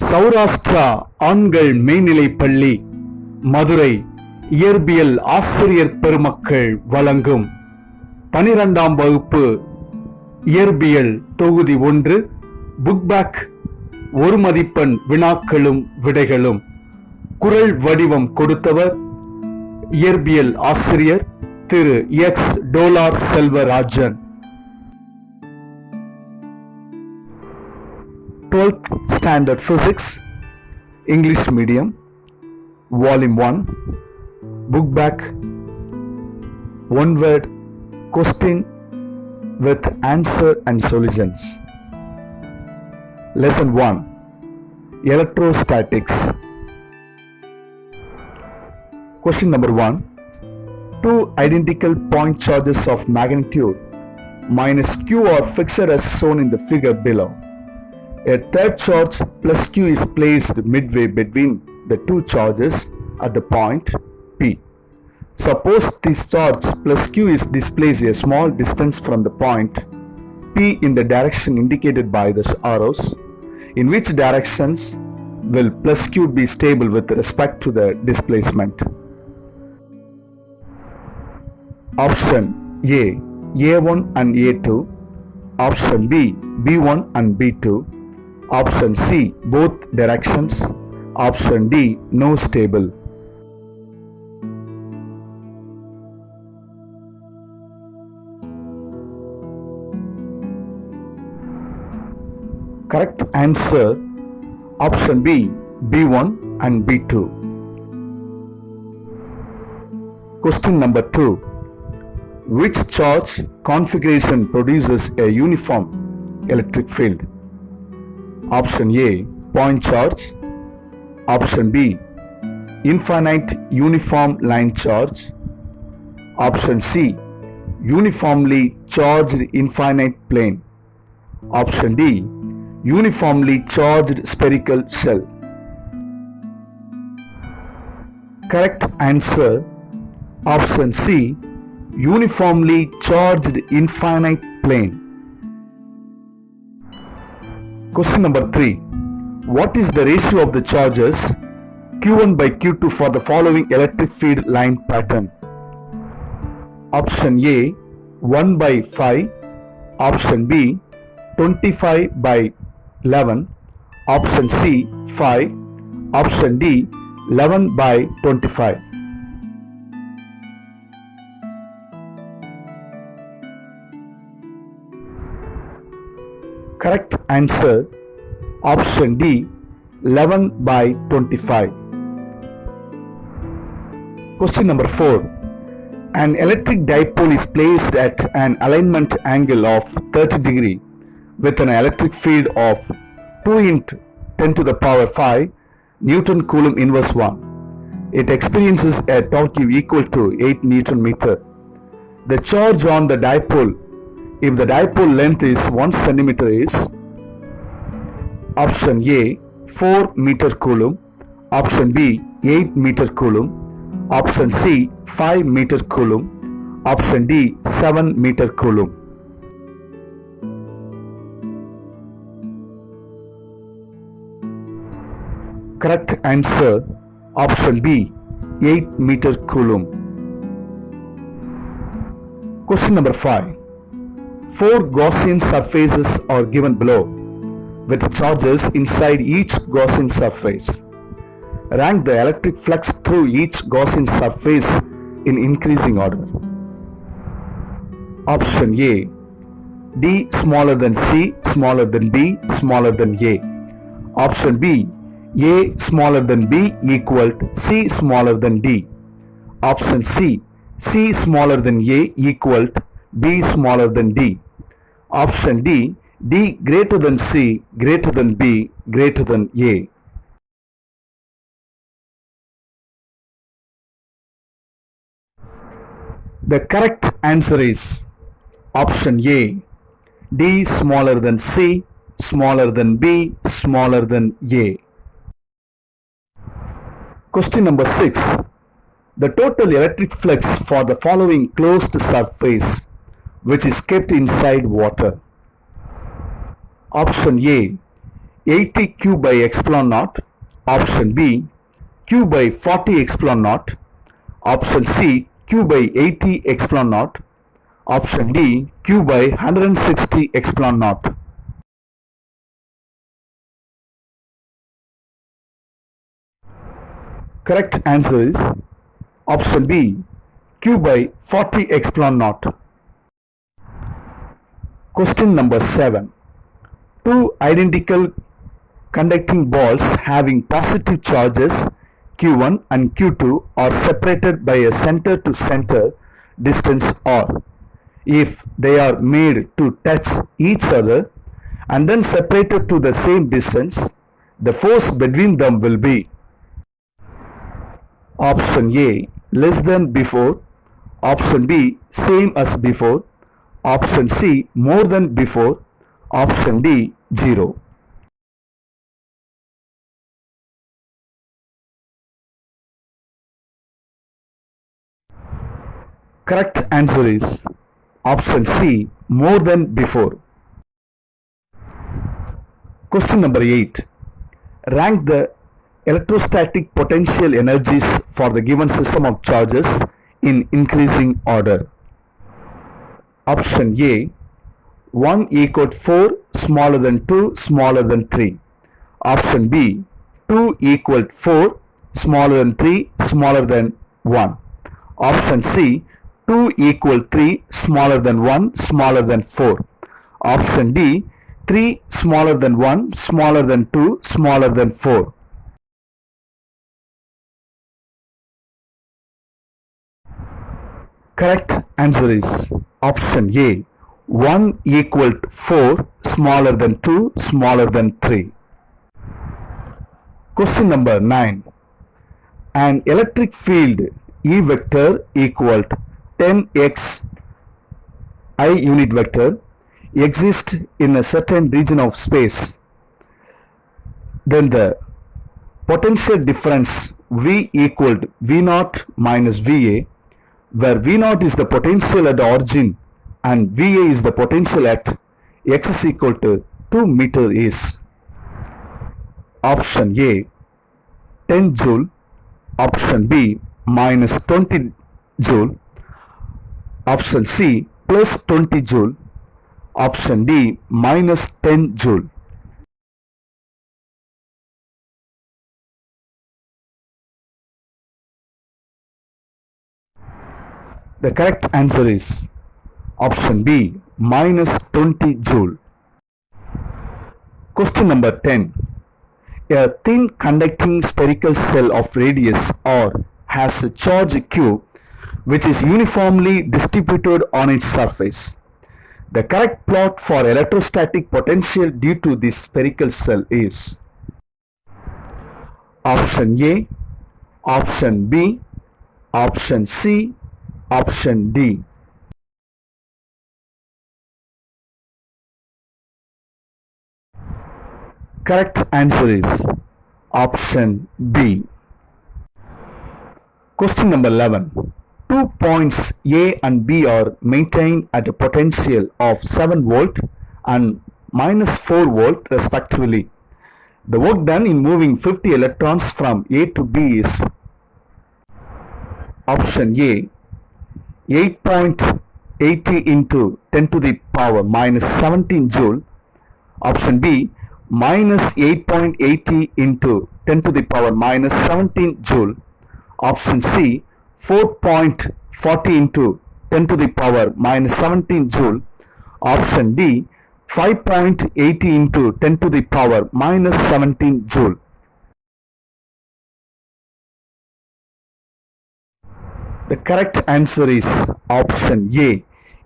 சௌராஷ்டிரா ஆண்கள் மேல்நிலைப் பள்ளி மதுரை இயற்பியல் ஆசிரியர் பெருமக்கள் வழங்கும் 12ஆம் வகுப்பு இயற்பியல் தொகுதி 1 புக் பேக் 1 மதிப்பெண் வினாக்களும் விடைகளும். குரல் வடிவம் கொடுத்தவர் இயற்பியல் ஆசிரியர் திரு X டோலார் Selvarajan. 12th Standard Physics, English Medium, Volume 1, Book Back, One Word, Question with Answer and Solutions. Lesson 1, Electrostatics. Question number 1. Two identical point charges of magnitude minus q are fixed as shown in the figure below. A third charge plus q is placed midway between the two charges at the point P. Suppose this charge plus q is displaced a small distance from the point P in the direction indicated by the arrows. In which directions will plus q be stable with respect to the displacement? Option A, A1 and A2. Option B, B1 and B2. Option C, both directions. Option D, no stable. Correct answer, option B, B1 and B2. Question number 2. Which charge configuration produces a uniform electric field? Option A, point charge. Option B, infinite uniform line charge. Option C, uniformly charged infinite plane. Option D, uniformly charged spherical shell. Correct answer, option C, uniformly charged infinite plane. Question number 3. What is the ratio of the charges Q1 by Q2 for the following electric field line pattern? Option A, 1 by 5. Option B, 25 by 11. Option C, 5. Option D, 11 by 25. Correct answer, option D, 11 by 25. Question number 4. An electric dipole is placed at an alignment angle of 30 degree with an electric field of 2 × 10 to the power 5 Newton Coulomb inverse 1. It experiences a torque equal to 8 Newton meter. The charge on the dipole, if the dipole length is 1 centimeter, is option A, 4 meter coulomb. Option B, 8 meter coulomb. Option C, 5 meter coulomb. Option D, 7 meter coulomb. Correct answer, option B, 8 meter coulomb. Question number 5. 4 Gaussian surfaces are given below with charges inside each Gaussian surface. Rank the electric flux through each Gaussian surface in increasing order. Option A, D smaller than C, smaller than B, smaller than A. Option B, A smaller than B equal to C smaller than D. Option C, C smaller than A equal to B smaller than D. Option D, D greater than C, greater than B, greater than A. The correct answer is option A, D smaller than C, smaller than B, smaller than A. Question number 6. The total electric flux for the following closed surface which is kept inside water. Option A, 80 q by epsilon naught, option B q by 40 epsilon naught, option C q by 80 epsilon naught, option D q by 160 epsilon naught. Correct answer is option B q by 40 epsilon naught. Question number 7. Two identical conducting balls having positive charges q1 and q2 are separated by a center to center distance r. If they are made to touch each other and then separated to the same distance, the force between them will be option A less than before, option B same as before, option C more than before, option D 0. Correct answer is option C more than before. Question number 8. Rank the electrostatic potential energies for the given system of charges in increasing order. Option A 1 equal 4 smaller than 2 smaller than 3. Option B 2 equal 4 smaller than 3 smaller than 1. Option C 2 equal 3 smaller than 1 smaller than 4. Option D 3 smaller than 1 smaller than 2 smaller than 4. Correct answer is option A 1 equal 4 smaller than 2 smaller than 3. Question number 9. An electric field E vector equal 10x I unit vector exists in a certain region of space. Then the potential difference V equaled V0 minus VA, where V0 is the potential at the origin and VA is the potential at x is equal to 2 meter is option A 10 joule, option B minus 20 joule, option C plus 20 joule, option D minus 10 joule. The correct answer is option B minus 20 joule. Question number 10. A thin conducting spherical cell of radius r has a charge q which is uniformly distributed on its surface. The correct plot for electrostatic potential due to this spherical cell is option A, option B, option C, option D. Correct answer is option B. Question number 11. 2 points A and B are maintained at a potential of 7 volt and minus 4 volt respectively. The work done in moving 50 electrons from A to B is option A 8.80 into 10 to the power minus 17 joule, option B minus 8.80 into 10 to the power minus 17 joule, option C 4.40 into 10 to the power minus 17 joule, option D 5.80 into 10 to the power minus 17 joule. The correct answer is option A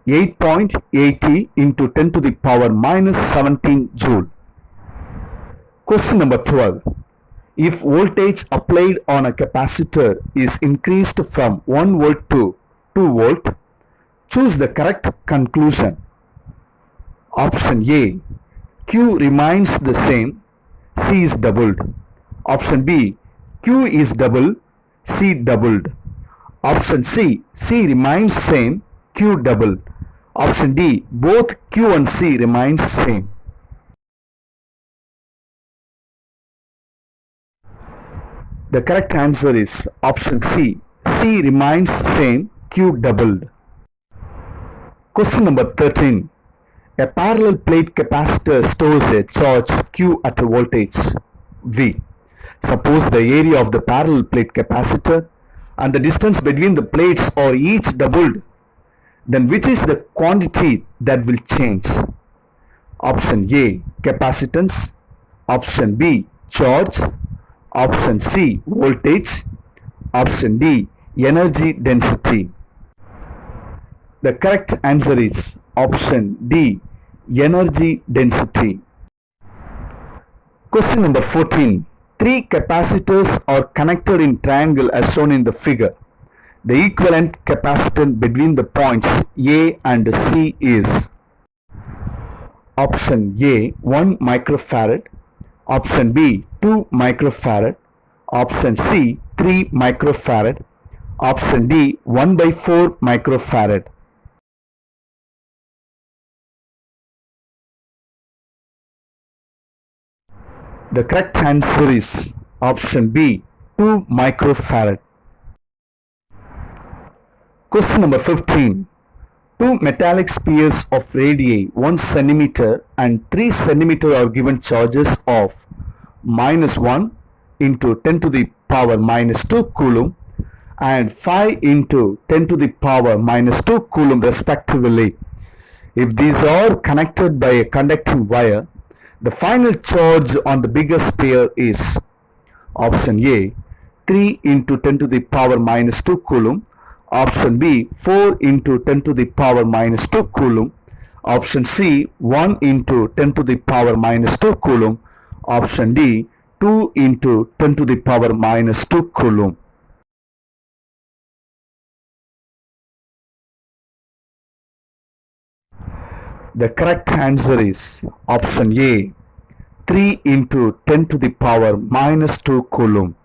8.80 into 10 to the power minus 17 joule. Question number 12. If voltage applied on a capacitor is increased from 1 volt to 2 volt, choose the correct conclusion. Option A. Q remains the same, C is doubled. Option B. Q is double, C doubled. Option C. C remains same, Q double. Option D. Both Q and C remains same. The correct answer is option C. C remains same, Q doubled. Question number 13. A parallel plate capacitor stores a charge Q at a voltage V. Suppose the area of the parallel plate capacitor and the distance between the plates are each doubled. Then which is the quantity that will change? Option A, capacitance. Option B, charge. Option C, voltage. Option D, energy density. The correct answer is option D, energy density. Question number 14. Three capacitors are connected in triangle as shown in the figure. The equivalent capacitance between the points A and C is option A 1 microfarad, option B 2 microfarad, option C 3 microfarad, option D 1 by 4 microfarad. The correct answer is option B 2 microfarad. Question number 15. Two metallic spheres of radii 1 cm and 3 cm are given charges of -1 into 10 to the power -2 coulomb and 5 into 10 to the power -2 coulomb respectively. If these are connected by a conducting wire, the final charge on the bigger sphere is option A 3 into 10 to the power -2 coulomb, option B 4 into 10 to the power -2 coulomb, option C 1 into 10 to the power -2 coulomb, option D 2 into 10 to the power -2 coulomb. The correct answer is option A 3 into 10 to the power -2 coulomb.